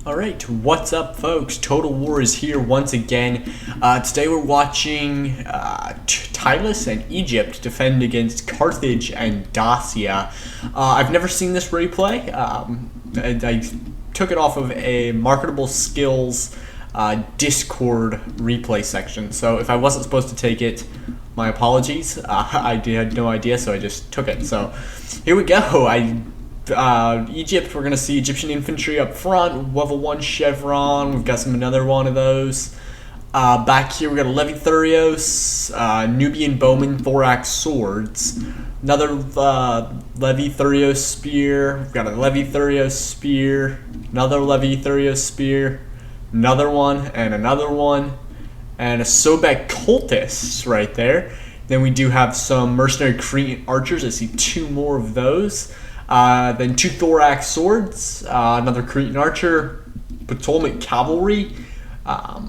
Alright, what's up folks? Total War is here once again. Today we're watching Tylis and Egypt defend against Carthage and Dacia. I've never seen this replay. I took it off of a Marketable Skills Discord replay section, so if I wasn't supposed to take it, my apologies. I had no idea, so I just took it. So here we go. Egypt, we're going to see Egyptian infantry up front, level 1 chevron, we've got another one of those. Back here we got a Levy-Thurios, Nubian bowmen, thorax swords, another Levy-Thurios spear, we've got a Levy-Thurios spear, another Levy-Thurios spear, another one, and a Sobek cultist right there. Then we do have some mercenary Cretan archers. I see 2 more of those. Then 2 thorax swords, another Cretan archer, Ptolemaic cavalry, a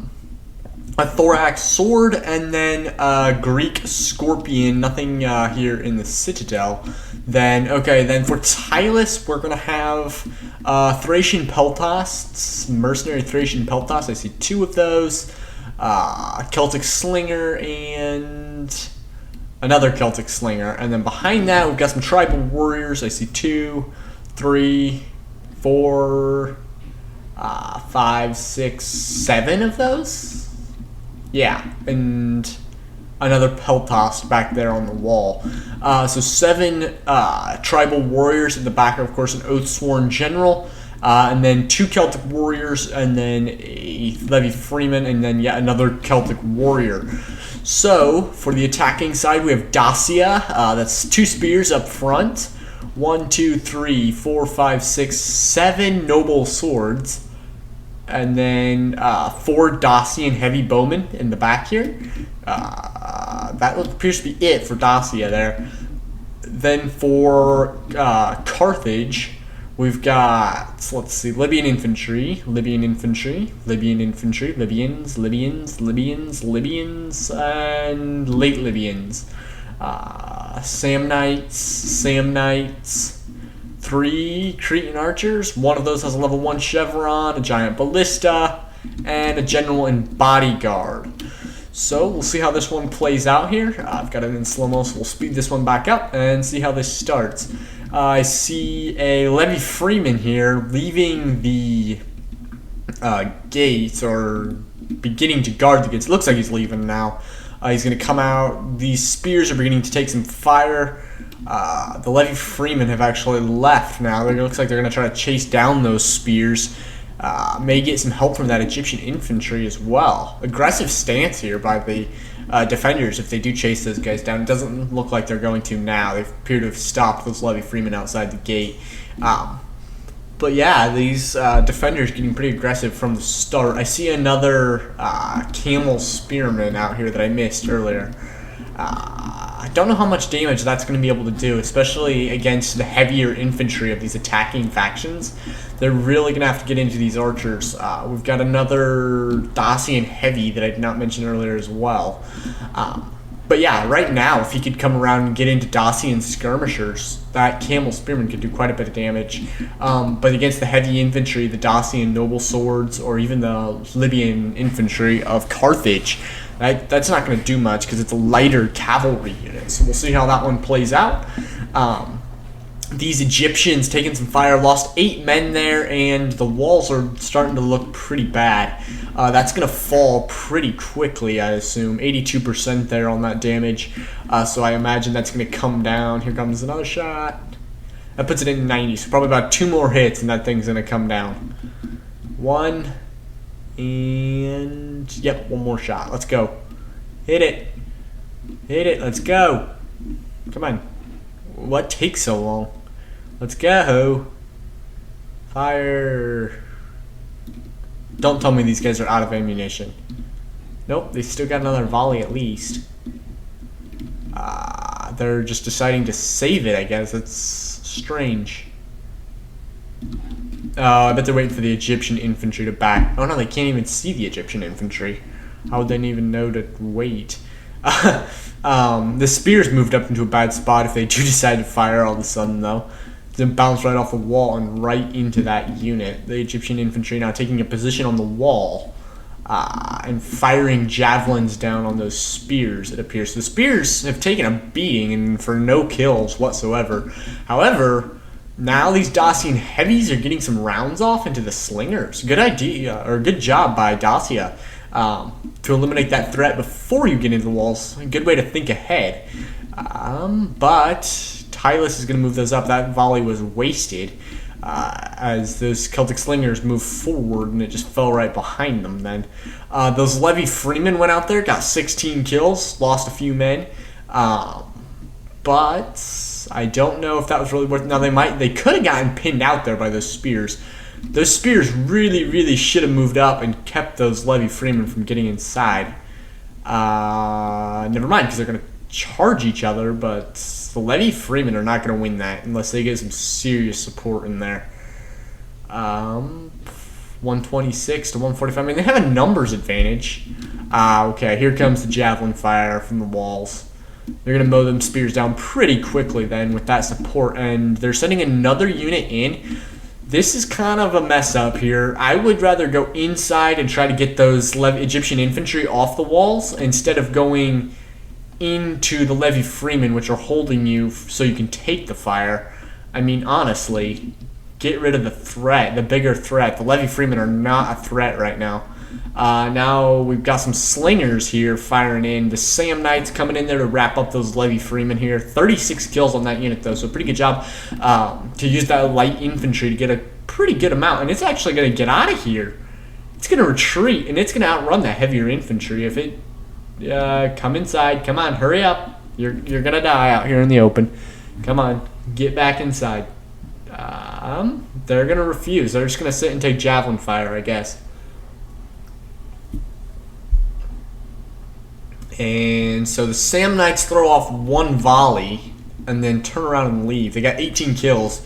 thorax sword, and then a Greek scorpion. Nothing here in the citadel. Then for Tylis, we're gonna have Thracian peltasts, mercenary Thracian peltasts. I see 2 of those. Celtic slinger and another Celtic slinger, and then behind that we've got some tribal warriors. I see 2, 3, 4, 5, 6, 7 of those. Yeah, and another peltast back there on the wall. So 7 tribal warriors in the back, of course, an oath-sworn general. And then 2 Celtic warriors, and then a Levy Freeman, and then yet another Celtic warrior. So, for the attacking side, we have Dacia. That's 2 spears up front. 1, 2, 3, 4, 5, 6, 7 noble swords. And then 4 Dacian heavy bowmen in the back here. That appears to be it for Dacia there. Then for Carthage, we've got, let's see, Libyan infantry, Libyans, and late Libyans. Samnites, 3 Cretan archers. One of those has a level 1 chevron, a giant ballista, and a general and bodyguard. So we'll see how this one plays out here. I've got it in slow-mo, so we'll speed this one back up and see how this starts. I see a Levy Freeman here leaving the gates, or beginning to guard the gates. It looks like he's leaving now. He's going to come out. These spears are beginning to take some fire. The Levy Freeman have actually left now. It looks like they're going to try to chase down those spears. May get some help from that Egyptian infantry as well. Aggressive stance here by the defenders if they do chase those guys down. It doesn't look like they're going to now. They appear to have stopped those Levy Freemen outside the gate. But yeah, these defenders getting pretty aggressive from the start. I see another camel spearman out here that I missed earlier. I don't know how much damage that's going to be able to do, especially against the heavier infantry of these attacking factions. They're really going to have to get into these archers. We've got another Dacian heavy that I did not mention earlier as well. But yeah, right now, if he could come around and get into Dacian skirmishers, that camel spearman could do quite a bit of damage. But against the heavy infantry, the Dacian noble swords, or even the Libyan infantry of Carthage, that's not going to do much because it's a lighter cavalry unit. So we'll see how that one plays out. These Egyptians taking some fire, lost 8 men there, and the walls are starting to look pretty bad. That's going to fall pretty quickly, I assume. 82% there on that damage. So I imagine that's going to come down. Here comes another shot. That puts it in 90, so probably about 2 more hits, and that thing's going to come down. 1, and yep, 1 more shot. Let's go. Hit it. Hit it. Let's go. Come on. What takes so long? Let's go. Fire. Don't tell me these guys are out of ammunition. Nope, they still got another volley at least. They're just deciding to save it, I guess. It's strange. I bet they're waiting for the Egyptian infantry to back. Oh no, they can't even see the Egyptian infantry. How would they even know to wait? The spears moved up into a bad spot if they do decide to fire all of a sudden, though. then bounce right off the wall and right into that unit. The Egyptian infantry now taking a position on the wall and firing javelins down on those spears, it appears. The spears have taken a beating and for no kills whatsoever. However, now these Dacian heavies are getting some rounds off into the slingers. Good idea, or good job by Dacia to eliminate that threat before you get into the walls. A good way to think ahead. But Tylus is going to move those up. That volley was wasted as those Celtic slingers moved forward, and it just fell right behind them then. Those Levy Freemen went out there, got 16 kills, lost a few men. But I don't know if that was really worth it. Now, they could have gotten pinned out there by those spears. Those spears really, really should have moved up and kept those Levy Freemen from getting inside. Never mind, because they're going to charge each other, but the Levy Freemen are not going to win that unless they get some serious support in there. 126 to 145. I mean, they have a numbers advantage. Okay, here comes the javelin fire from the walls. They're going to mow them spears down pretty quickly then with that support, and they're sending another unit in. This is kind of a mess up here. I would rather go inside and try to get those Egyptian infantry off the walls instead of going into the Levy Freemen, which are holding you so you can take the fire. I mean, honestly, get rid of the threat, the bigger threat. The Levy Freemen are not a threat right now. Now we've got some slingers here firing in. The Sam Knights coming in there to wrap up those Levy Freemen here. 36 kills on that unit, though, so pretty good job to use that light infantry to get a pretty good amount. And it's actually going to get out of here. It's going to retreat, and it's going to outrun the heavier infantry. If it come inside, come on, hurry up. You're going to die out here in the open. Come on, get back inside. They're going to refuse. They're just going to sit and take javelin fire, I guess. And so the Sam Knights throw off one volley and then turn around and leave. They got 18 kills.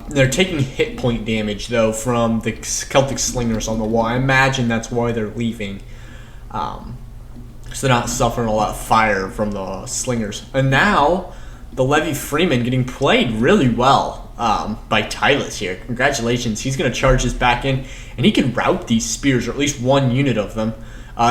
They're taking hit point damage, though, from the Celtic slingers on the wall. I imagine that's why they're leaving. So they're not suffering a lot of fire from the slingers. And now the Levy Freeman getting played really well by Tylus here. Congratulations. He's going to charge this back in, and he can rout these spears, or at least one unit of them.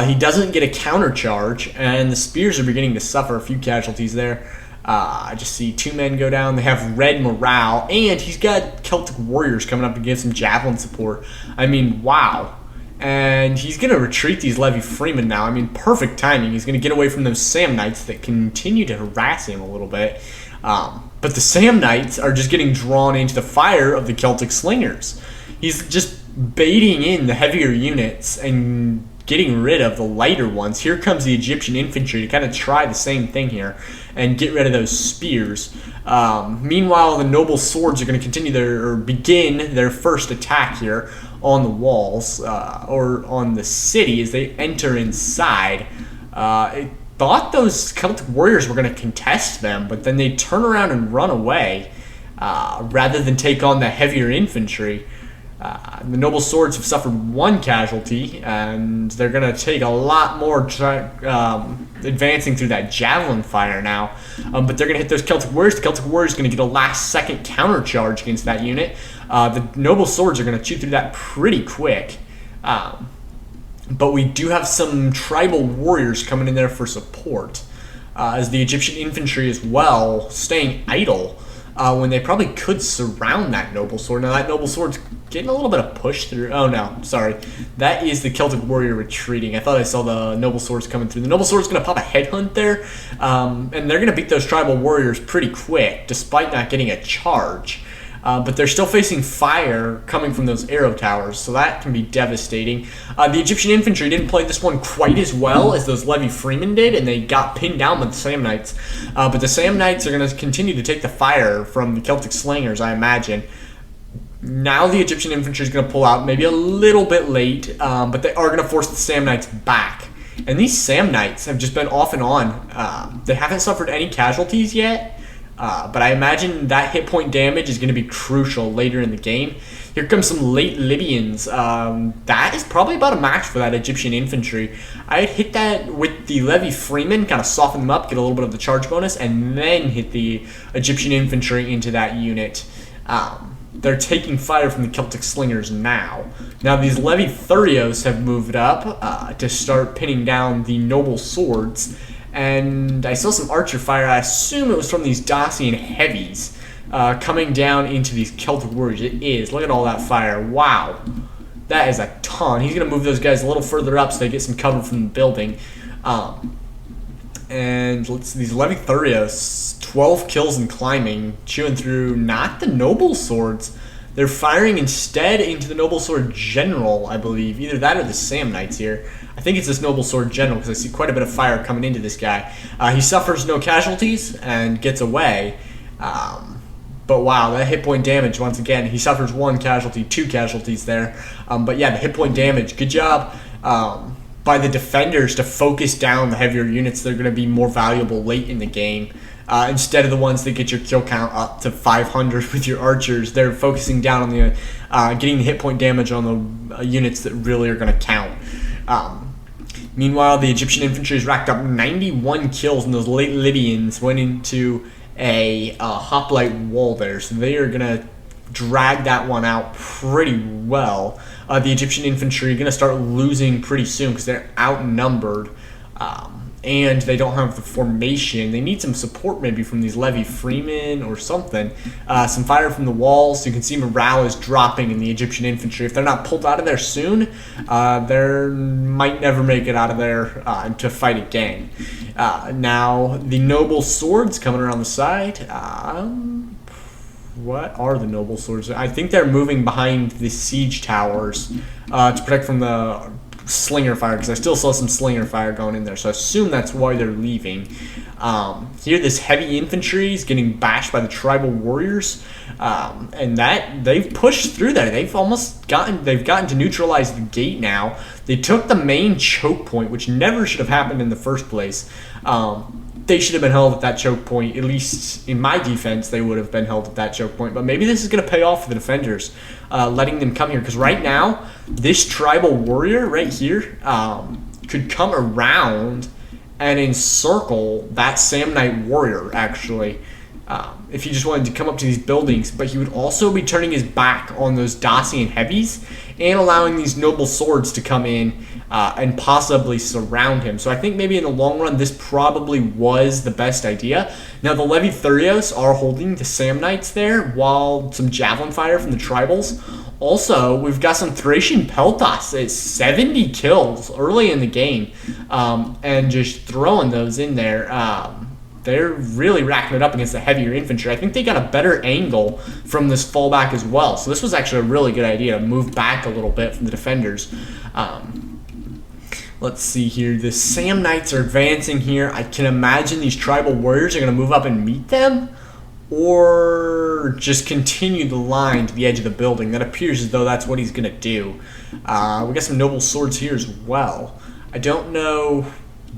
He doesn't get a counter charge, and the spears are beginning to suffer a few casualties there. I just see 2 men go down. They have red morale, and he's got Celtic warriors coming up to give some javelin support. I mean, wow. And he's going to retreat these Levy Freemen now. I mean, perfect timing. He's going to get away from those Sam Knights that continue to harass him a little bit. But the Sam Knights are just getting drawn into the fire of the Celtic slingers. He's just baiting in the heavier units and getting rid of the lighter ones. Here comes the Egyptian infantry to kind of try the same thing here and get rid of those spears. Meanwhile, the noble swords are going to begin their first attack here on the walls or on the city as they enter inside. I thought those Celtic warriors were going to contest them, but then they turn around and run away rather than take on the heavier infantry. The noble swords have suffered 1 casualty, and they're going to take a lot more advancing through that javelin fire now. But they're going to hit those Celtic warriors. The Celtic warriors are going to get a last-second counter charge against that unit. The noble swords are going to chew through that pretty quick. But we do have some tribal warriors coming in there for support, as the Egyptian infantry as well staying idle. When they probably could surround that noble sword. Now that noble sword's getting a little bit of push through. Oh no, sorry. That is the Celtic warrior retreating. I thought I saw the noble swords coming through. The noble sword's going to pop a headhunt there, and they're going to beat those tribal warriors pretty quick, despite not getting a charge. But they're still facing fire coming from those arrow towers, so that can be devastating. The Egyptian infantry didn't play this one quite as well as those Levy Freemen did, and they got pinned down by the Sam Knights. But the Sam Knights are going to continue to take the fire from the Celtic slingers, I imagine. Now the Egyptian infantry is going to pull out, maybe a little bit late, but they are going to force the Sam Knights back. And these Sam Knights have just been off and on. They haven't suffered any casualties yet. But I imagine that hit point damage is going to be crucial later in the game. Here comes some late Libyans. That is probably about a match for that Egyptian infantry. I'd hit that with the Levy Freeman, kind of soften them up, get a little bit of the charge bonus, and then hit the Egyptian infantry into that unit. They're taking fire from the Celtic Slingers now. Now these Levi Thurios have moved up to start pinning down the Noble Swords. And I saw some archer fire. I assume it was from these Dacian heavies coming down into these Celtic warriors. It is. Look at all that fire. Wow. That is a ton. He's going to move those guys a little further up so they get some cover from the building. And let's see, these Levi Thurios, 12 kills and climbing, chewing through not the Noble Swords. They're firing instead into the Noble Sword General, I believe. Either that or the Samnites here. I think it's this Noble Sword General because I see quite a bit of fire coming into this guy. He suffers no casualties and gets away. But wow, that hit point damage, once again, he suffers 1 casualty, 2 casualties there. But yeah, the hit point damage, good job by the defenders to focus down the heavier units. They're going to be more valuable late in the game. Instead of the ones that get your kill count up to 500 with your archers, they're focusing down on the getting the hit point damage on the units that really are going to count. Meanwhile, the Egyptian infantry has racked up 91 kills, and those late Libyans went into a hoplite wall there, so they are going to drag that one out pretty well. The Egyptian infantry are going to start losing pretty soon because they're outnumbered, and they don't have the formation. They need some support maybe from these Levi Freemen or something. Some fire from the walls. You can see morale is dropping in the Egyptian infantry. If they're not pulled out of there soon, they might never make it out of there to fight again. Now, the Noble Swords coming around the side. What are the Noble Swords? I think they're moving behind the siege towers to protect from the slinger fire, because I still saw some slinger fire going in there, so I assume that's why they're leaving. Here, this heavy infantry is getting bashed by the tribal warriors, and that they've pushed through there. They've gotten to neutralize the gate now. They took the main choke point, which never should have happened in the first place. They should have been held at that choke point. At least in my defense, they would have been held at that choke point. But maybe this is going to pay off for the defenders, letting them come here. Because right now, this tribal warrior right here could come around and encircle that Samnite warrior, actually. If he just wanted to come up to these buildings. But he would also be turning his back on those Dacian heavies and allowing these Noble Swords to come in and possibly surround him. So I think maybe in the long run, this probably was the best idea. Now, the Levi Thurios are holding the Samnites there, while some javelin fire from the tribals. Also, we've got some Thracian Peltas at 70 kills early in the game, and just throwing those in there. They're really racking it up against the heavier infantry. I think they got a better angle from this fallback as well. So this was actually a really good idea to move back a little bit from the defenders. Let's see here. The Samnites are advancing here. I can imagine these tribal warriors are going to move up and meet them, or just continue the line to the edge of the building. That appears as though that's what he's going to do. We got some Noble Swords here as well. I don't know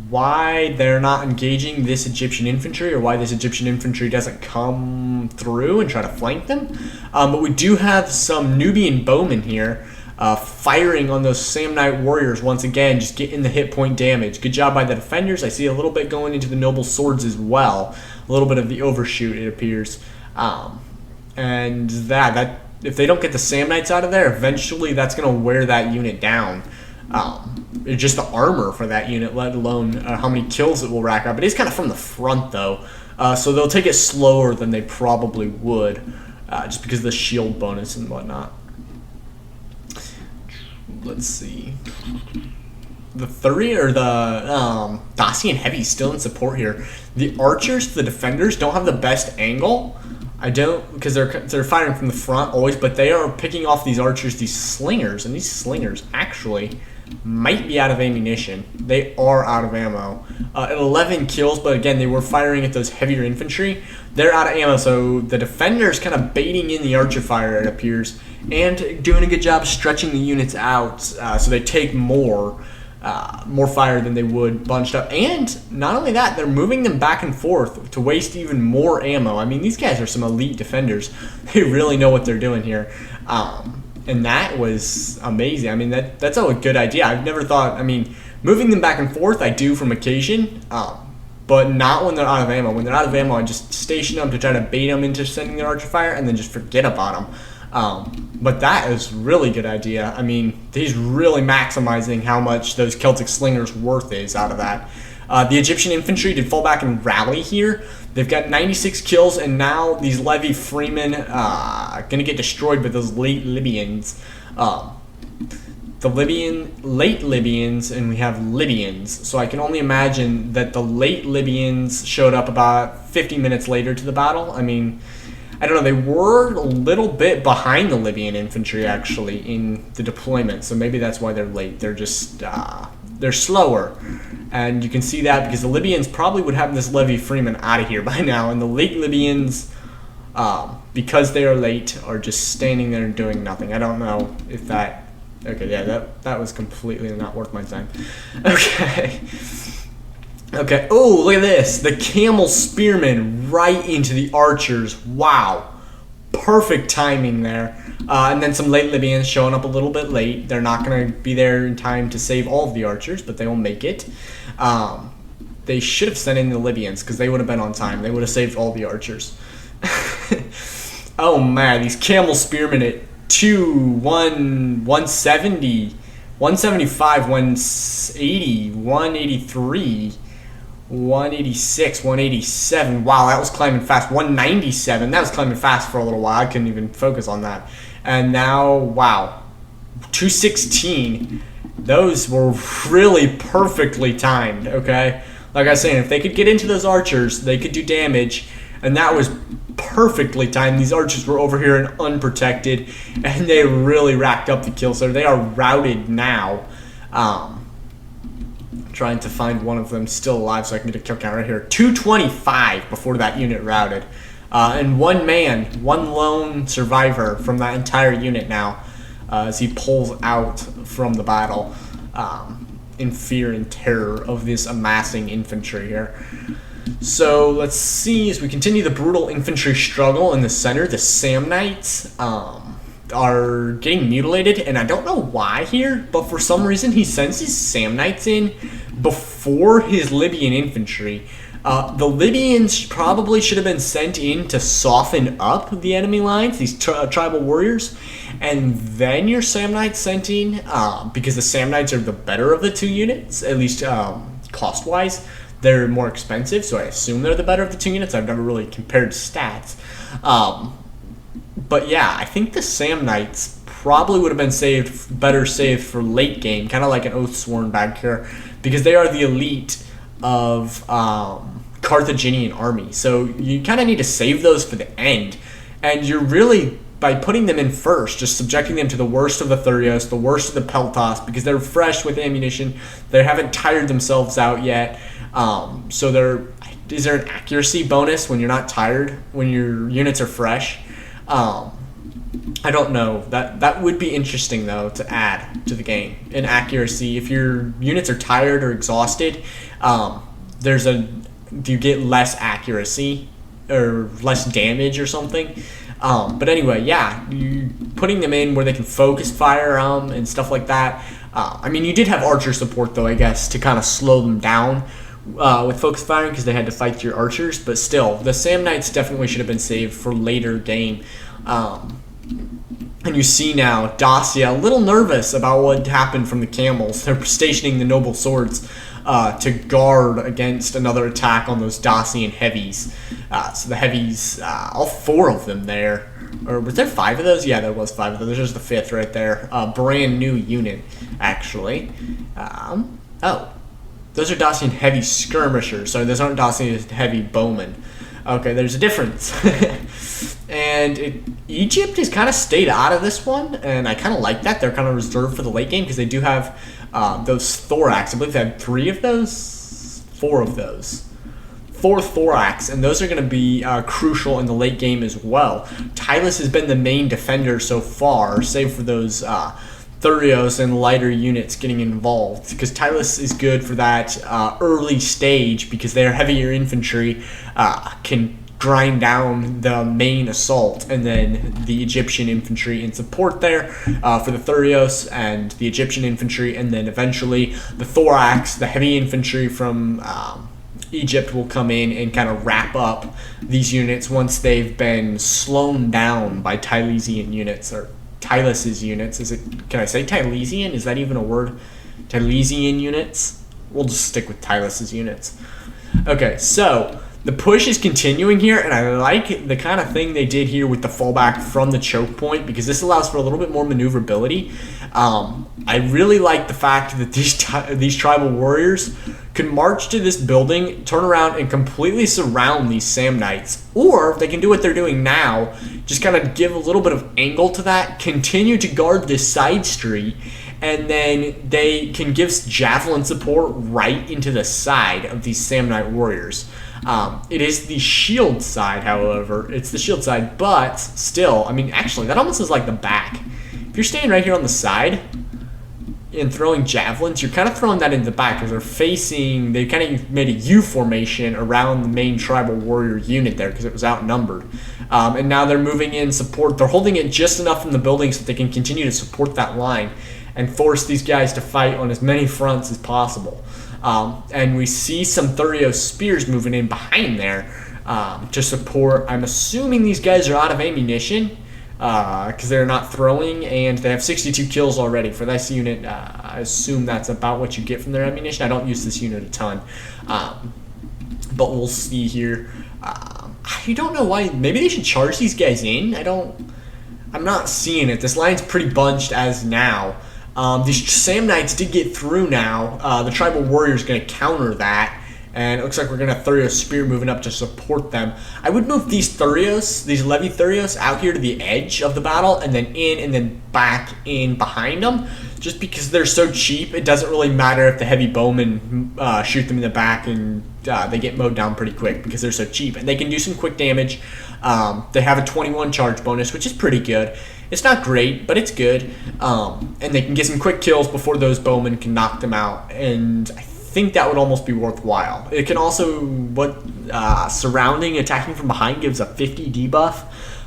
why they're not engaging this Egyptian infantry, or why this Egyptian infantry doesn't come through and try to flank them. But we do have some Nubian bowmen here firing on those Samnite warriors once again, just getting the hit point damage. Good job by the defenders. I see a little bit going into the Noble Swords as well. A little bit of the overshoot, it appears. And that if they don't get the Samnites out of there, eventually that's going to wear that unit down. It's just the armor for that unit, let alone how many kills it will rack up. It is kind of from the front, though, so they'll take it slower than they probably would, just because of the shield bonus and whatnot. Let's see. The Dacian heavy still in support here. The archers, the defenders, don't have the best angle. I don't, because they're firing from the front always, but they are picking off these archers, these slingers, and these slingers actually might be out of ammunition. They are out of ammo. At 11 kills, but again, they were firing at those heavier infantry. They're out of ammo, so the defenders kind of baiting in the archer fire, it appears, and doing a good job stretching the units out so they take more fire than they would bunched up. And not only that, they're moving them back and forth to waste even more ammo. I mean, these guys are some elite defenders. They really know what they're doing here. And that was amazing. I mean, that's a good idea. I've never thought, I mean, moving them back and forth, I do from occasion. but not when they're out of ammo. When they're out of ammo, I just station them to try to bait them into sending their archer fire, and then just forget about them. But that is really good idea. I mean, he's really maximizing how much those Celtic Slingers' worth is out of that. The Egyptian infantry did fall back and rally here. They've got 96 kills, and now these Levy Freemen going to get destroyed by those late Libyans. The late Libyans, and we have Libyans. So I can only imagine that the late Libyans showed up about 50 minutes later to the battle. I mean, I don't know, they were a little bit behind the Libyan infantry, actually, in the deployment. So maybe that's why they're late. They're just, they're slower. And you can see that because the Libyans probably would have this Levy Freeman out of here by now. And the late Libyans, because they are late, are just standing there and doing nothing. I don't know if that... Okay, yeah, that was completely not worth my time. Okay. Okay, oh, look at this. The Camel Spearmen right into the archers. Wow. Perfect timing there. And then some late Libyans showing up a little bit late. They're not going to be there in time to save all of the archers, but they will make it. They should have sent in the Libyans because they would have been on time. They would have saved all the archers. Oh, man, these Camel Spearmen at 170, 175, 180, 183, 186, 187. Wow, that was climbing fast. 197. That was climbing fast for a little while. I couldn't even focus on that. And now, wow, 216. Those were really perfectly timed, okay? Like I was saying, if they could get into those archers, they could do damage. And that was perfectly timed. These archers were over here and unprotected, and they really racked up the kills. So they are routed now. Trying to find one of them still alive so I can get a kill count right here. 225 before that unit routed. And one lone survivor from that entire unit now as he pulls out from the battle in fear and terror of this amassing infantry here. So let's see, as we continue the brutal infantry struggle in the center, the Samnites are getting mutilated, and I don't know why here, but for some reason he sends his Samnites in before his Libyan infantry. The Libyans probably should have been sent in to soften up the enemy lines, these tribal warriors, and then your Samnites sent in, because the Samnites are the better of the two units, at least cost-wise. They're more expensive, so I assume they're the better of the two units. I've never really compared stats. But yeah, I think the Samnites probably would have been better saved for late game, kind of like an Oathsworn back here, because they are the elite of Carthaginian army. So you kind of need to save those for the end. And you're really, by putting them in first, just subjecting them to the worst of the Thurios, the worst of the Peltas, because they're fresh with ammunition. They haven't tired themselves out yet. So is there an accuracy bonus when you're not tired, when your units are fresh? I don't know. That would be interesting, though, to add to the game. An accuracy. If your units are tired or exhausted, do you get less accuracy or less damage or something? But anyway, yeah, you putting them in where they can focus fire and stuff like that. I mean, you did have archer support, though, I guess, to kind of slow them down with focus firing because they had to fight your archers. But still, the Samnites definitely should have been saved for later game. And you see now Dacia a little nervous about what happened from the camels. They're stationing the noble swords to guard against another attack on those Dacian heavies. So the heavies, all four of them there. Or was there 5 of those? Yeah, there was 5 of those. There's the 5th right there. Brand new unit, actually. Oh, those are Dacian heavy skirmishers. So those aren't Dacian heavy bowmen. Okay, there's a difference. And Egypt has kind of stayed out of this one, and I kind of like that. They're kind of reserved for the late game because they do have those thorax. I believe they have 3 of those? 4 of those. 4 thorax, and those are going to be crucial in the late game as well. Tylus has been the main defender so far, save for those Thurios and lighter units getting involved, because Tylus is good for that early stage because their heavier infantry can grind down the main assault, and then the Egyptian infantry in support there for the Thurios and the Egyptian infantry, and then eventually the thorax, the heavy infantry from Egypt will come in and kind of wrap up these units once they've been slowed down by Tylesian units, or Tylus's units. Can I say Tylesian? Is that even a word? Tylesian units? We'll just stick with Tylus's units. Okay, so the push is continuing here, and I like the kind of thing they did here with the fallback from the choke point, because this allows for a little bit more maneuverability. I really like the fact that these tribal warriors can march to this building, turn around, and completely surround these Samnites. Or they can do what they're doing now, just kind of give a little bit of angle to that, continue to guard this side street, and then they can give javelin support right into the side of these Samnite warriors. It is the shield side, however. It's the shield side, but still, I mean, actually, that almost is like the back. If you're staying right here on the side and throwing javelins, you're kind of throwing that into the back because they kind of made a U formation around the main tribal warrior unit there because it was outnumbered. And now they're moving in support. They're holding it just enough from the building so that they can continue to support that line and force these guys to fight on as many fronts as possible. And we see some Thurio spears moving in behind there to support. I'm assuming these guys are out of ammunition because they're not throwing, and they have 62 kills already. For this unit, I assume that's about what you get from their ammunition. I don't use this unit a ton, but we'll see here. I don't know why. Maybe they should charge these guys in. I'm not seeing it. This line's pretty bunched as now. These Samnites did get through now. The tribal warrior is going to counter that, and it looks like we're going to have Thurio spear moving up to support them. I would move these Thurios, these Levy Thurios, out here to the edge of the battle, and then in and then back in behind them, just because they're so cheap. It doesn't really matter if the heavy bowmen shoot them in the back, and they get mowed down pretty quick because they're so cheap, and they can do some quick damage. They have a 21 charge bonus, which is pretty good. It's not great, but it's good. And they can get some quick kills before those bowmen can knock them out. And I think that would almost be worthwhile. It can also, surrounding, attacking from behind gives a 50 debuff,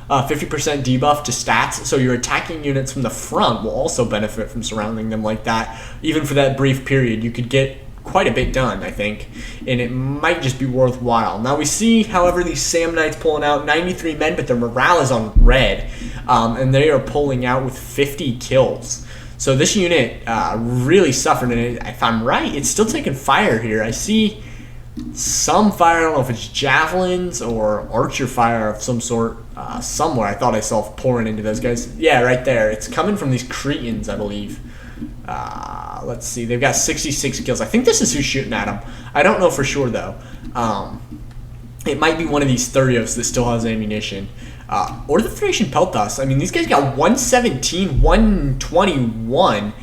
50% debuff to stats. So your attacking units from the front will also benefit from surrounding them like that. Even for that brief period, you could get quite a bit done, I think, and it might just be worthwhile. Now we see, however, these Samnites pulling out 93 men, but their morale is on red, and they are pulling out with 50 kills. So this unit really suffered, and if I'm right, it's still taking fire here. I see some fire. I don't know if it's javelins or archer fire of some sort somewhere. I thought I saw pouring into those guys. Yeah, right there. It's coming from these Cretans, I believe. Let's see. They've got 66 kills. I think this is who's shooting at them. I don't know for sure, though. It might be one of these Thurios that still has ammunition. Or the Thracian Peltas. I mean, these guys got 117, 121.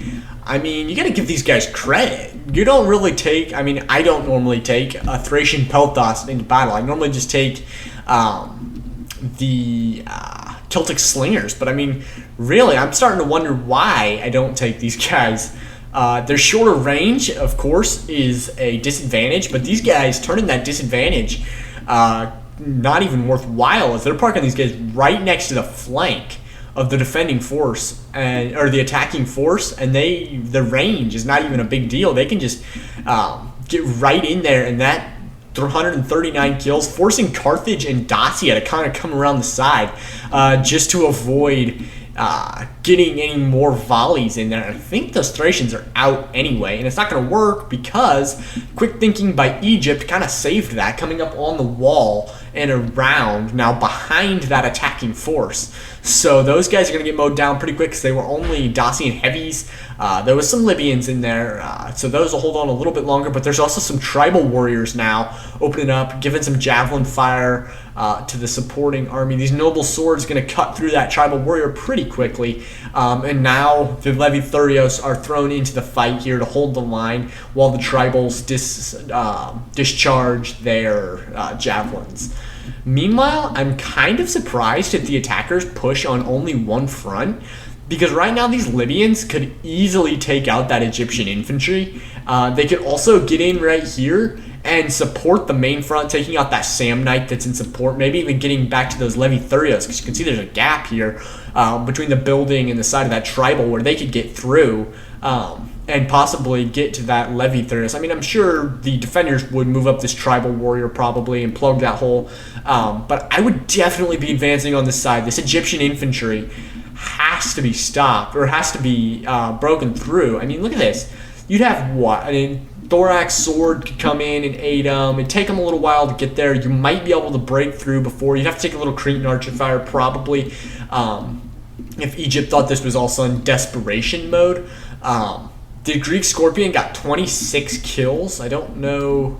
I mean, you got to give these guys credit. You don't really take... I mean, I don't normally take a Thracian Peltas into battle. I normally just take the Celtic Slingers. But, I mean, really, I'm starting to wonder why I don't take these guys. Their shorter range, of course, is a disadvantage. But these guys, turning that disadvantage... not even worthwhile, as they're parking these guys right next to the flank of the defending force or the attacking force, and the range is not even a big deal. They can just get right in there, and that 139 kills, forcing Carthage and Dacia to kind of come around the side just to avoid getting any more volleys in there. I think those Thracians are out anyway, and it's not going to work because quick thinking by Egypt kind of saved that, coming up on the wall and around now behind that attacking force. So those guys are going to get mowed down pretty quick because they were only Dacian heavies. There was some Libyans in there, so those will hold on a little bit longer, but there's also some tribal warriors now opening up, giving some javelin fire to the supporting army. These noble swords going to cut through that tribal warrior pretty quickly, and now the Levy Thurios are thrown into the fight here to hold the line while the tribals discharge their javelins. Meanwhile, I'm kind of surprised that the attackers push on only one front, because right now these Libyans could easily take out that Egyptian infantry. They could also get in right here and support the main front, taking out that Samnite that's in support, maybe even getting back to those Levy Thurios, because you can see there's a gap here between the building and the side of that tribal where they could get through and possibly get to that Levy Thurus. I mean, I'm sure the defenders would move up this Tribal Warrior probably and plug that hole, but I would definitely be advancing on this side. This Egyptian infantry has to be stopped, or has to be broken through. I mean, look at this. You'd have what? I mean, Thorax Sword could come in and aid them. It'd take them a little while to get there. You might be able to break through before. You'd have to take a little Cretan Archer Fire probably, if Egypt thought this was also in desperation mode. The Greek Scorpion got 26 kills. I don't know.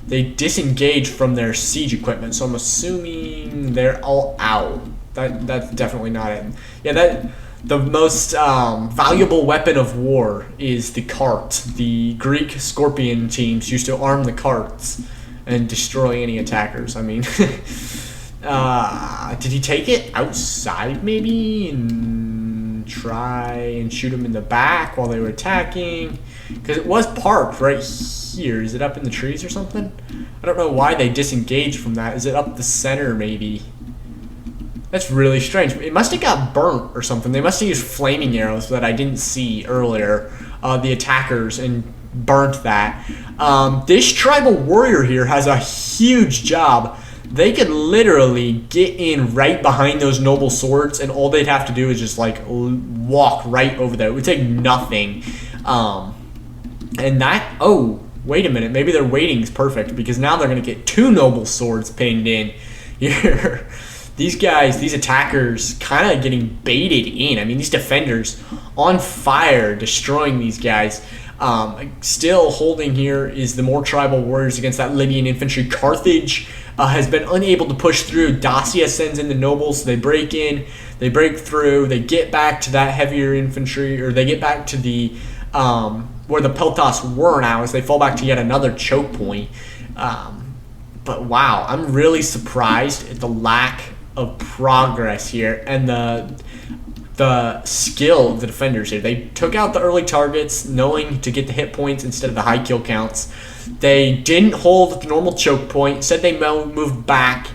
They disengaged from their siege equipment, so I'm assuming they're all out. That's definitely not it. Yeah, the most valuable weapon of war is the cart. The Greek Scorpion teams used to arm the carts and destroy any attackers. I mean, did he take it outside maybe and try and shoot him in the back while they were attacking? Because it was parked right here. Is it up in the trees or something? I don't know why they disengaged from that. Is it up the center maybe? That's really strange. It must have got burnt or something. They must have used flaming arrows that I didn't see earlier, the attackers, and burnt that. This Tribal Warrior here has a huge job. They could literally get in right behind those Noble Swords, and all they'd have to do is just like walk right over there. It would take nothing. And that, oh, wait a minute. Maybe their waiting's perfect, because now they're going to get 2 Noble Swords pinned in here. These guys, these attackers, kind of getting baited in. I mean, these defenders on fire, destroying these guys. Still holding here is the more Tribal Warriors against that Libyan infantry. Carthage has been unable to push through. Dacia sends in the nobles. They break in. They break through. They get back to that heavier infantry, or they get back to the where the Peltas were now, as they fall back to yet another choke point. But wow, I'm really surprised at the lack of progress here and the skill of the defenders here. They took out the early targets knowing to get the hit points instead of the high kill counts. They didn't hold the normal choke point. Said they moved back.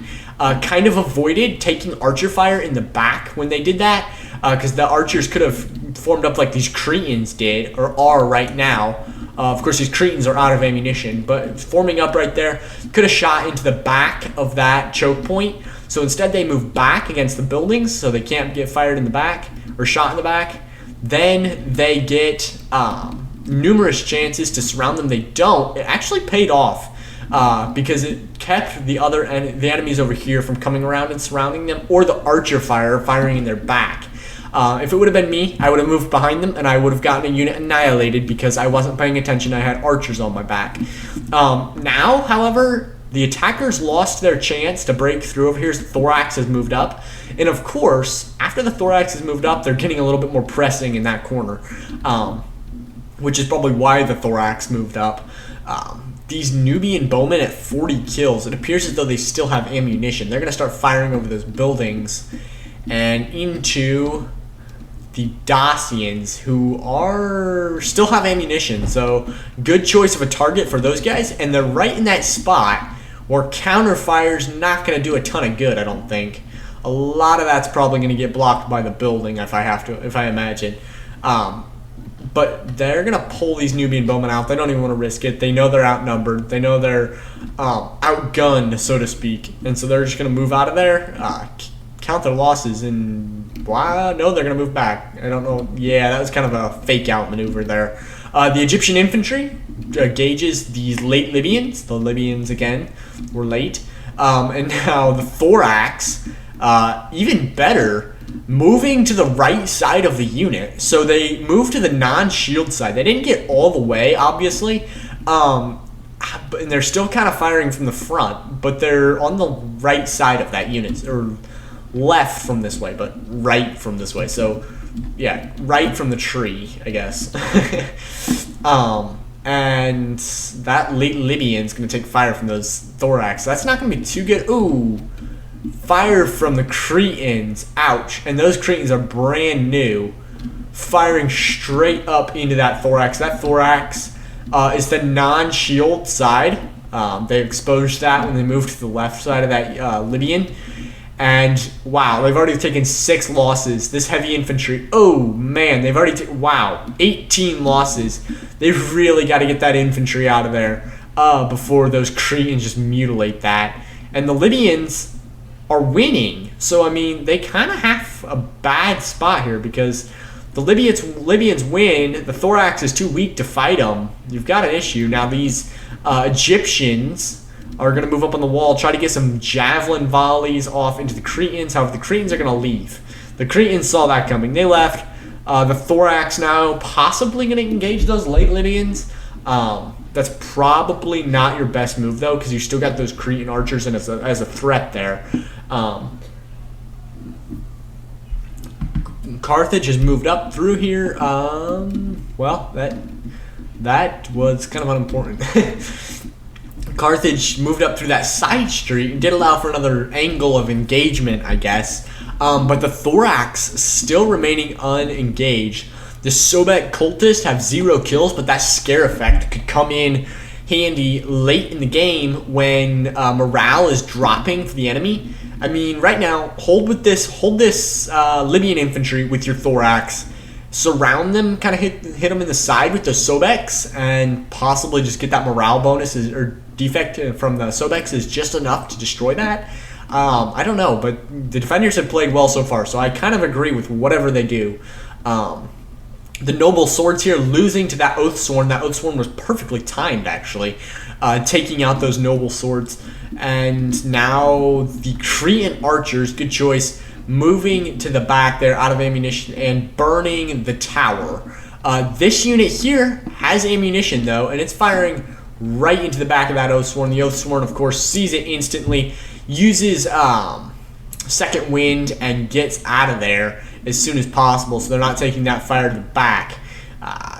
Kind of avoided taking archer fire in the back when they did that, because the archers could have formed up like these Cretans did, or are right now. Of course, these Cretans are out of ammunition, but forming up right there, could have shot into the back of that choke point. So instead they move back against the buildings, so they can't get fired in the back or shot in the back. Then they get numerous chances to surround them. They don't. It actually paid off because it kept the enemies over here from coming around and surrounding them, or the archer fire firing in their back. If it would have been me, I would have moved behind them and I would have gotten a unit annihilated because I wasn't paying attention. I had archers on my back. Now, however, the attackers lost their chance to break through over here as the Thorax has moved up. And of course, after the Thorax has moved up, they're getting a little bit more pressing in that corner, which is probably why the Thorax moved up. These Nubian bowmen at 40 kills, it appears as though they still have ammunition. They're going to start firing over those buildings and into the Dacians, who still have ammunition. So good choice of a target for those guys, and they're right in that spot where counterfire's not going to do a ton of good, I don't think. A lot of that's probably going to get blocked by the building if I imagine. But they're going to pull these Nubian bowmen out. They don't even want to risk it. They know they're outnumbered. They know they're outgunned, so to speak. And so they're just going to move out of there, count their losses, and no, they're going to move back. I don't know. Yeah, that was kind of a fake out maneuver there. The Egyptian infantry gauges these late Libyans. The Libyans, again, were late. And now the Thorax, even better, moving to the right side of the unit. So they moved to the non-shield side. They didn't get all the way, obviously. And they're still kind of firing from the front, but they're on the right side of that unit, or left from this way, but right from this way. So yeah, right from the tree, I guess. And that Libyan's going to take fire from those Thorax. That's not going to be too good. Ooh, fire from the Cretans. Ouch. And those Cretans are brand new, firing straight up into that Thorax. That Thorax is the non-shield side. They exposed that when they moved to the left side of that Libyan. And wow, they've already taken 6 losses. This heavy infantry, oh man, they've already taken, wow, 18 losses. They've really got to get that infantry out of there before those Cretans just mutilate that. And the Libyans are winning. So, I mean, they kind of have a bad spot here because the Libyans win. The Thorax is too weak to fight them. You've got an issue. Now, these Egyptians are going to move up on the wall, try to get some javelin volleys off into the Cretans. However, the Cretans are going to leave. The Cretans saw that coming. They left. The Thorax now possibly going to engage those late Libyans. That's probably not your best move, though, because you still got those Cretan archers and as a threat there. Carthage has moved up through here. Well, that was kind of unimportant. Carthage moved up through that side street and did allow for another angle of engagement, I guess. But the Thorax still remaining unengaged. The Sobek cultists have 0 kills, but that scare effect could come in handy late in the game when morale is dropping for the enemy. I mean, right now, hold this Libyan infantry with your Thorax. Surround them, kind of hit them in the side with the Sobeks, and possibly just get that morale bonus or defect from the Sobeks is just enough to destroy that. I don't know, but the defenders have played well so far, so I kind of agree with whatever they do. The Noble Swords here losing to that Oathsworn. That Oathsworn was perfectly timed, actually, taking out those Noble Swords. And now the Cretan Archers, good choice, moving to the back there out of ammunition and burning the tower. This unit here has ammunition, though, and it's firing right into the back of that Oathsworn. The Oathsworn, of course, sees it instantly, uses second wind, and gets out of there as soon as possible, so they're not taking that fire to the back.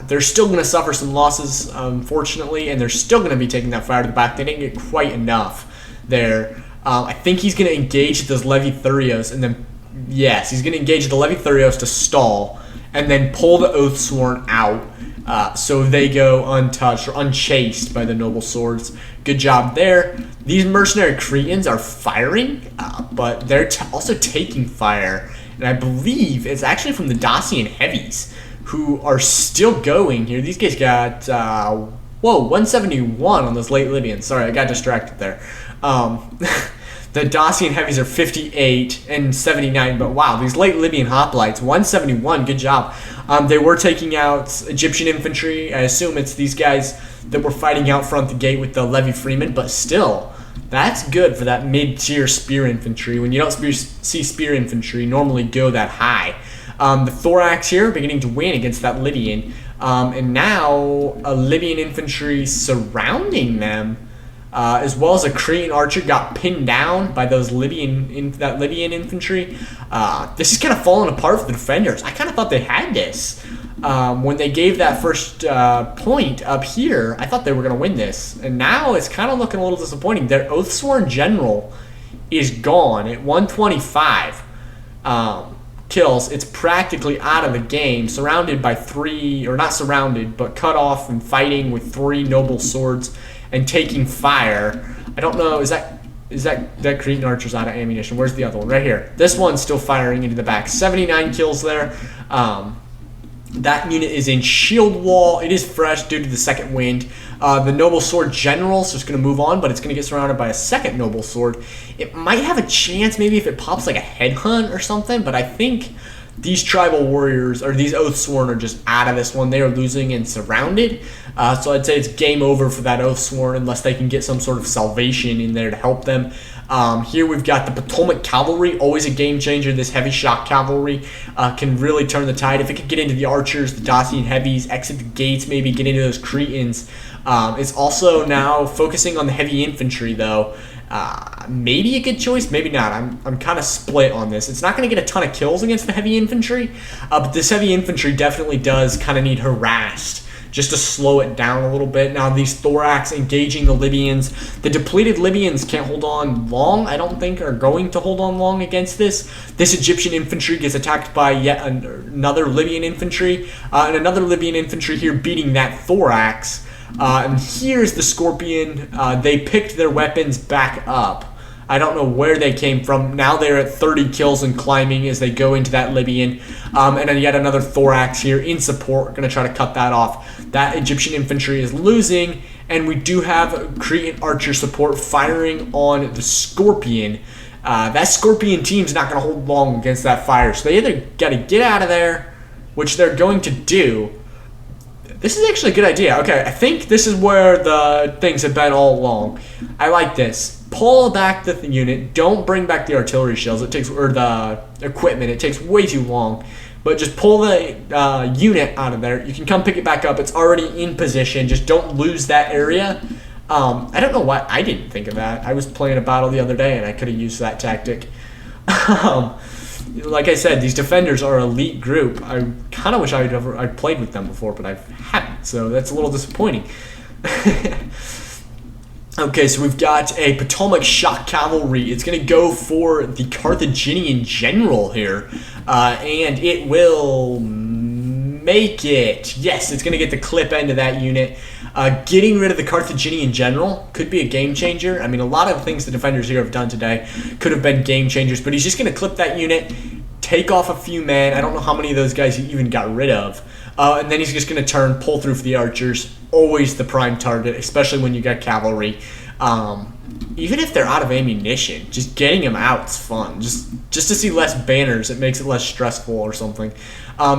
They're still going to suffer some losses, unfortunately, and they're still going to be taking that fire to the back. They didn't get quite enough there. I think he's going to engage those Levithurios, and then, yes, he's going to engage the Levithurios to stall, and then pull the Oathsworn out, so they go untouched or unchased by the Noble Swords. Good job there. These mercenary Cretans are firing, but they're also taking fire. And I believe it's actually from the Dacian Heavies, who are still going here. These guys got, 171 on those late Libyans. Sorry, I got distracted there. The Dacian Heavies are 58 and 79, but wow, these late Libyan hoplites, 171, good job. They were taking out Egyptian infantry. I assume it's these guys that were fighting out front the gate with the Levy Freeman, but still, that's good for that mid-tier spear infantry. When you don't see spear infantry normally go that high. The Thorax here beginning to win against that Libyan. And now a Libyan infantry surrounding them, as well as a Cretan archer got pinned down by those Libyan infantry. This is kind of falling apart for the defenders. I kind of thought they had this. When they gave that first point up here, I thought they were going to win this. And now it's kind of looking a little disappointing. Their Oathsworn general is gone at 125 kills. It's practically out of the game, surrounded by 3, or not surrounded, but cut off and fighting with 3 Noble Swords and taking fire. I don't know, is that Cretan archer's out of ammunition? Where's the other one? Right here. This one's still firing into the back. 79 kills there. That unit is in shield wall. It is fresh due to the second wind. The Noble Sword General is just going to move on, but it's going to get surrounded by a second Noble Sword. It might have a chance maybe if it pops like a headhunt or something, but I think these tribal warriors, or these Oathsworn, are just out of this one. They are losing and surrounded. So I'd say it's game over for that Oathsworn unless they can get some sort of salvation in there to help them. Here we've got the Potomac Cavalry, always a game changer. This heavy shock cavalry can really turn the tide. If it could get into the archers, the Dacian Heavies, exit the gates, maybe get into those Cretans. It's also now focusing on the heavy infantry, though. Maybe a good choice, maybe not. I'm kind of split on this. It's not going to get a ton of kills against the heavy infantry, but this heavy infantry definitely does kind of need harassed just to slow it down a little bit. Now these Thorax engaging the Libyans. The depleted Libyans can't hold on long, I don't think, are going to hold on long against this. This Egyptian infantry gets attacked by yet another Libyan infantry, and another Libyan infantry here beating that Thorax. And here's the Scorpion. They picked their weapons back up. I don't know where they came from. Now they're at 30 kills and climbing as they go into that Libyan. And then yet another thorax here in support. Going to try to cut that off. That Egyptian infantry is losing. And we do have Cretan archer support firing on the Scorpion. That Scorpion team's not going to hold long against that fire. So they either got to get out of there, which they're going to do. This is actually a good idea. Okay, I think this is where the things have been all along. I like this. Pull back the unit. Don't bring back the artillery shells. It takes, or the equipment. It takes way too long. But just pull the unit out of there. You can come pick it back up. It's already in position. Just don't lose that area. I don't know why I didn't think of that. I was playing a battle the other day and I could have used that tactic. Like I said, these defenders are an elite group. I kind of wish I'd played with them before, but I haven't, so that's a little disappointing. Okay, so we've got a Potomac shock cavalry. It's going to go for the Carthaginian general here, and it will make it. Yes, it's going to get the clip end of that unit. Getting rid of the Carthaginian general could be a game changer. I mean, a lot of things the defenders here have done today could have been game changers, but he's just going to clip that unit, take off a few men. I don't know how many of those guys he even got rid of. And then he's just going to turn, pull through for the archers. Always the prime target, especially when you got cavalry. Even if they're out of ammunition, just getting them out is fun. Just to see less banners, it makes it less stressful or something.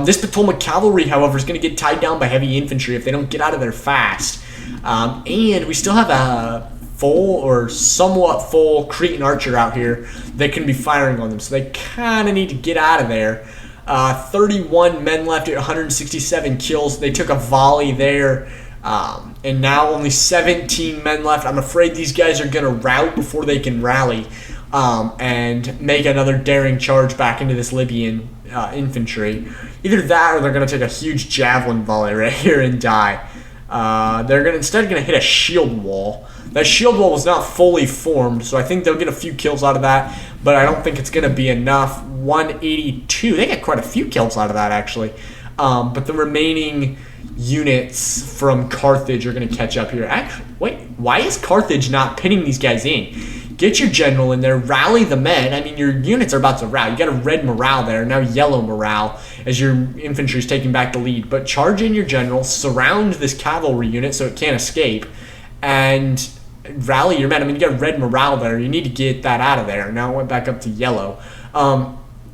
This Potomac cavalry, however, is going to get tied down by heavy infantry if they don't get out of there fast. And we still have a full or somewhat full Cretan archer out here that can be firing on them. So they kind of need to get out of there. 31 men left at 167 kills. They took a volley there. And now only 17 men left. I'm afraid these guys are going to rout before they can rally and make another daring charge back into this Libyan infantry. Either that or they're going to take a huge javelin volley right here and die. They're instead going to hit a shield wall. That shield wall was not fully formed, so I think they'll get a few kills out of that, but I don't think it's going to be enough. 182. They get quite a few kills out of that, actually. But the remaining units from Carthage are going to catch up here. Actually, wait, why is Carthage not pinning these guys in? Get your general in there, rally the men. I mean, your units are about to rally. You got a red morale there, now yellow morale as your infantry is taking back the lead. But charge in your general, surround this cavalry unit so it can't escape, and rally your men. I mean, you got red morale there. You need to get that out of there. Now it went back up to yellow.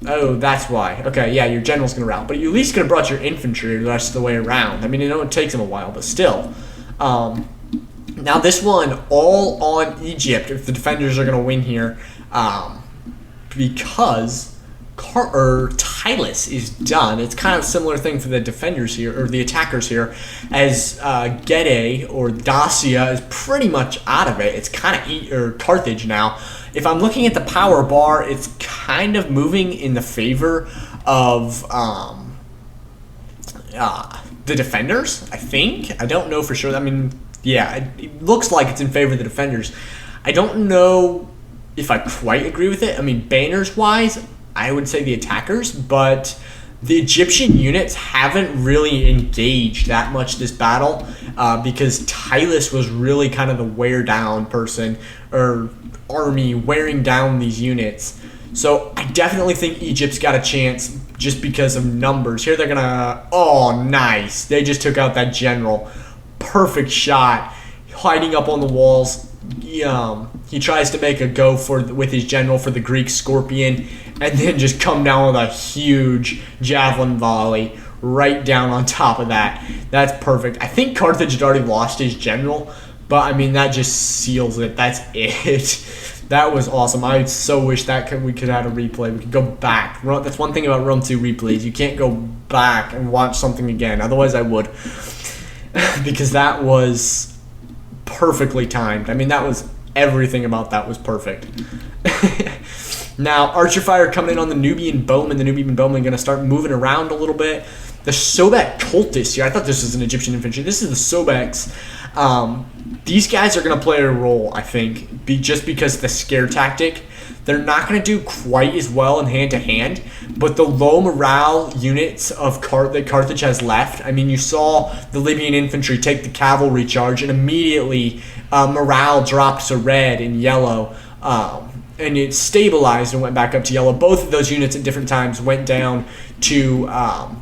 Oh, that's why. Okay, yeah, your general's going to rally. But you at least could have brought your infantry the rest of the way around. I mean, I know it takes them a while, but still. Now this one, all on Egypt, if the defenders are going to win here, because Tylis is done. It's kind of a similar thing for the defenders here, or the attackers here, as Gede or Dacia is pretty much out of it. It's kind of Carthage now. If I'm looking at the power bar, it's kind of moving in the favor of the defenders, I think. I don't know for sure. I mean, yeah, it looks like it's in favor of the defenders. I don't know if I quite agree with it. I mean, banners-wise, I would say the attackers, but the Egyptian units haven't really engaged that much this battle because Tylis was really kind of the wear-down person, or army wearing down these units. So I definitely think Egypt's got a chance just because of numbers. Here they're going to... Oh, nice. They just took out that general. Perfect shot. Hiding up on the walls. He tries to make a go with his general for the Greek Scorpion, and then just come down with a huge javelin volley right down on top of that. That's perfect. I think Carthage had already lost his general, but I mean, that just seals it. That's it. That was awesome. I so wish that we could have a replay. We could go back. That's one thing about Rome 2 replays. You can't go back and watch something again. Otherwise, I would. Because that was perfectly timed. I mean, that was everything about that was perfect. Now, archer fire coming in on the Nubian Bowman. The Nubian Bowman going to start moving around a little bit. The Sobek cultists here. I thought this was an Egyptian infantry. This is the Sobeks. These guys are going to play a role, I think, just because of the scare tactic. They're not going to do quite as well in hand-to-hand, but the low morale units of that Carthage has left, I mean, you saw the Libyan infantry take the cavalry charge, and immediately morale dropped to red and yellow. and it stabilized and went back up to yellow. Both of those units at different times went down to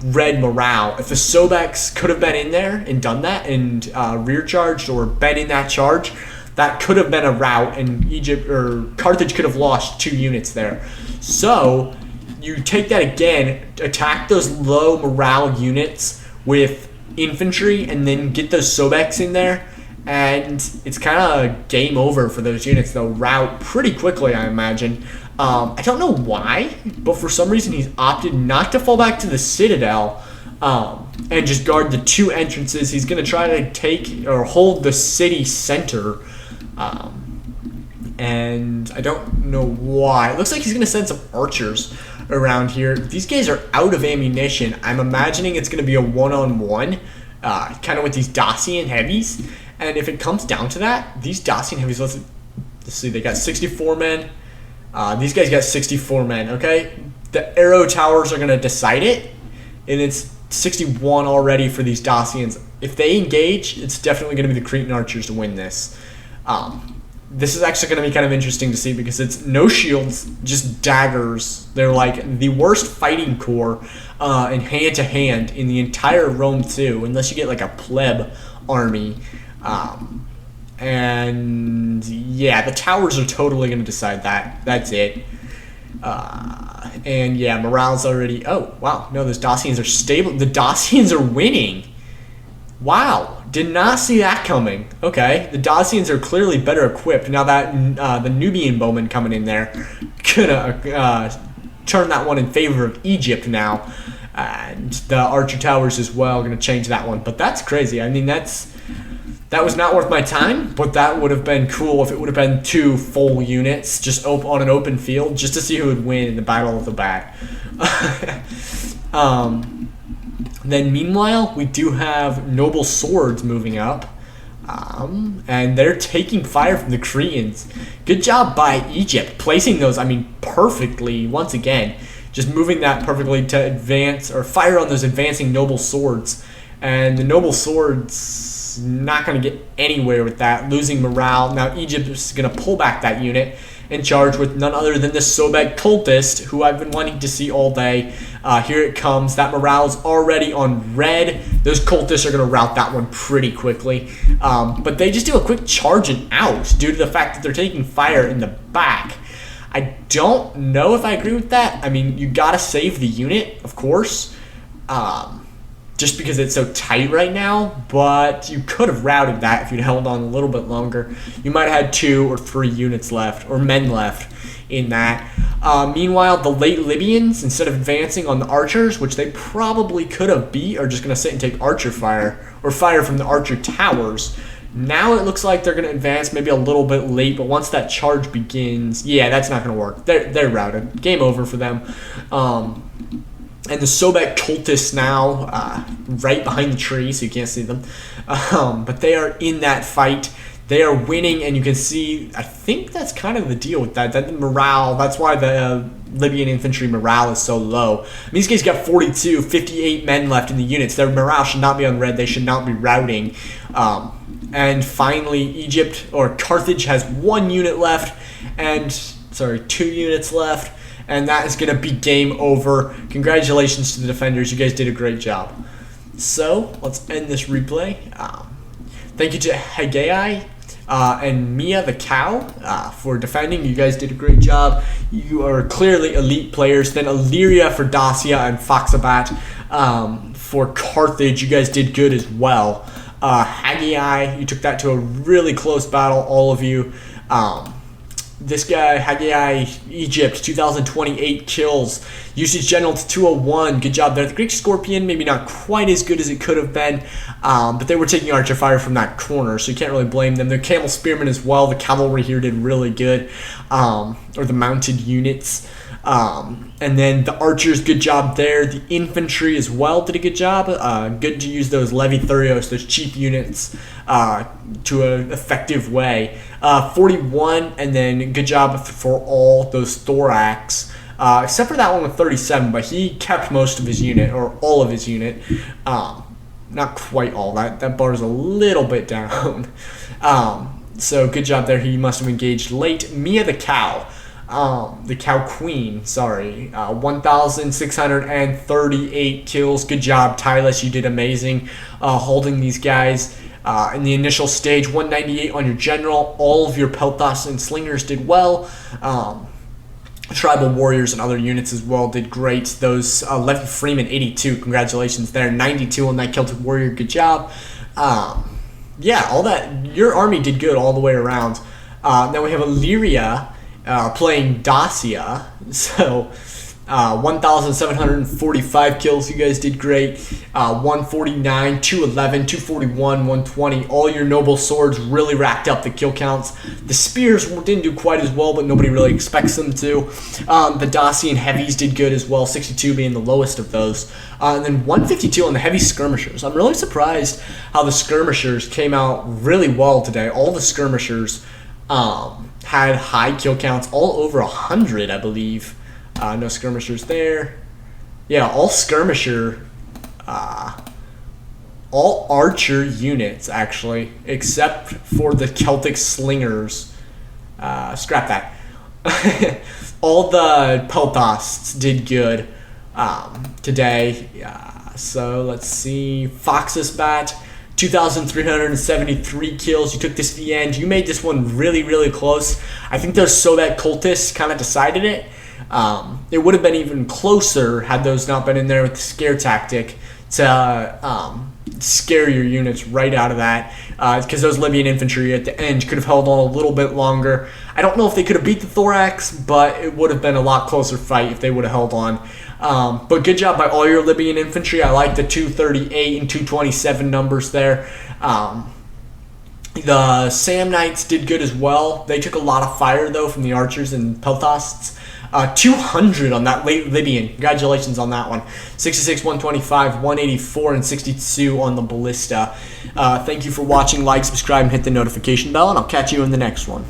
red morale. If the Sobeks could have been in there and done that and rear charged or been in that charge, that could have been a rout, and Egypt or Carthage could have lost 2 units there. So you take that again, attack those low morale units with infantry, and then get those Sobeks in there, and it's kind of game over for those units. They'll rout pretty quickly, I imagine. I don't know why, but for some reason he's opted not to fall back to the Citadel and just guard the 2 entrances. He's going to try to take or hold the city center. And I don't know why. It looks like he's going to send some archers around here. These guys are out of ammunition. I'm imagining it's going to be a one-on-one, kind of with these Dacian heavies. And if it comes down to that, these Dacian heavies, let's see, they got 64 men. These guys got 64 men, okay? The arrow towers are going to decide it, and it's 61 already for these Dacians. If they engage, it's definitely going to be the Cretan archers to win this. This is actually going to be kind of interesting to see because it's no shields, just daggers. They're like the worst fighting corps in hand-to-hand in the entire Rome 2, unless you get like a pleb army. And yeah, the towers are totally going to decide that. That's it. And yeah, morale's already... Oh, wow. No, those Dacians are stable. The Dacians are winning. Wow. Did not see that coming. Okay. The Dacians are clearly better equipped. Now that the Nubian bowmen coming in there, gonna turn that one in favor of Egypt now. And the archer towers as well, gonna change that one. But that's crazy. I mean, that was not worth my time, but that would have been cool if it would have been 2 full units just on an open field just to see who would win in the Battle of the Bat. Then meanwhile, we do have noble swords moving up, and they're taking fire from the Cretans. Good job by Egypt placing those, I mean, perfectly once again. Just moving that perfectly to advance or fire on those advancing noble swords. And the noble swords not going to get anywhere with that, losing morale. Now Egypt is going to pull back that unit and charge with none other than the Sobek cultist, who I've been wanting to see all day. Here it comes. That morale's already on red. Those cultists are going to rout that one pretty quickly. But they just do a quick charge and out due to the fact that they're taking fire in the back. I don't know if I agree with that. I mean, you got to save the unit, of course. Just because it's so tight right now, but you could have routed that if you'd held on a little bit longer. You might have had 2 or 3 units left, or men left in that. Meanwhile, the late Libyans, instead of advancing on the archers, which they probably could have beat, are just going to sit and take archer fire, or fire from the archer towers. Now it looks like they're going to advance maybe a little bit late, but once that charge begins, yeah, that's not going to work. They're routed. Game over for them. And the Sobek cultists now, right behind the tree, so you can't see them. But they are in that fight. They are winning, and you can see, I think that's kind of the deal with that. That the morale, that's why the Libyan infantry morale is so low. I mean, these guys got 42, 58 men left in the units. Their morale should not be on red. They should not be routing. And finally, Egypt, or Carthage, has 1 unit left, and, 2 units left. And that is going to be game over. Congratulations to the defenders. You guys did a great job. So, let's end this replay. Thank you to Haggai and Mia the cow for defending. You guys did a great job. You are clearly elite players. Then Illyria for Dacia and Foxabat for Carthage. You guys did good as well. Haggai, you took that to a really close battle, all of you. This guy, Haggai, Egypt, 2028 kills. Usage general to 201. Good job there. The Greek Scorpion, maybe not quite as good as it could have been, but they were taking archer fire from that corner, so you can't really blame them. The Camel Spearmen as well. The cavalry here did really good, or the mounted units. And then the archers, good job there. The infantry as well did a good job. Good to use those Levi Thurios, those cheap units, to an effective way. 41, and then good job for all those Thorax, except for that one with 37, but he kept most of his unit, or all of his unit. Not quite all. That bar is a little bit down. So good job there. He must have engaged late. Mia the cow. The Cow Queen, sorry, 1,638 kills. Good job, Tylus. You did amazing holding these guys. In the initial stage, 198 on your general. All of your Pelthas and Slingers did well. Tribal Warriors and other units as well did great. Those Levy Freeman, 82. Congratulations there. 92 on that Celtic Warrior. Good job. Yeah, all that. Your army did good all the way around. Then we have Illyria playing Dacia. So 1,745 kills. You guys did great. 149, 211, 241, 120. All your noble swords really racked up the kill counts. The spears didn't do quite as well, but nobody really expects them to. The Dacian heavies did good as well, 62 being the lowest of those. And then 152 on the heavy skirmishers. I'm really surprised how the skirmishers came out really well today. All the skirmishers had high kill counts, all over 100, I believe. No skirmishers there. Yeah, all skirmisher, all archer units, actually, except for the Celtic Slingers. Scrap that. All the Pelthasts did good today. So let's see. Foxus Bat, 2,373 kills. You took this to the end. You made this one really, really close. I think those Soviet cultists kind of decided it. It would have been even closer had those not been in there with the scare tactic to scare your units right out of that, because those Libyan infantry at the end could have held on a little bit longer. I don't know if they could have beat the Thorax, but it would have been a lot closer fight if they would have held on. But good job by all your Libyan infantry. I like the 238 and 227 numbers there. The Samnites did good as well. They took a lot of fire, though, from the archers and Pelthasts. 200 on that late Libyan. Congratulations on that one. 66, 125, 184, and 62 on the Ballista. Thank you for watching. Like, subscribe, and hit the notification bell, and I'll catch you in the next one.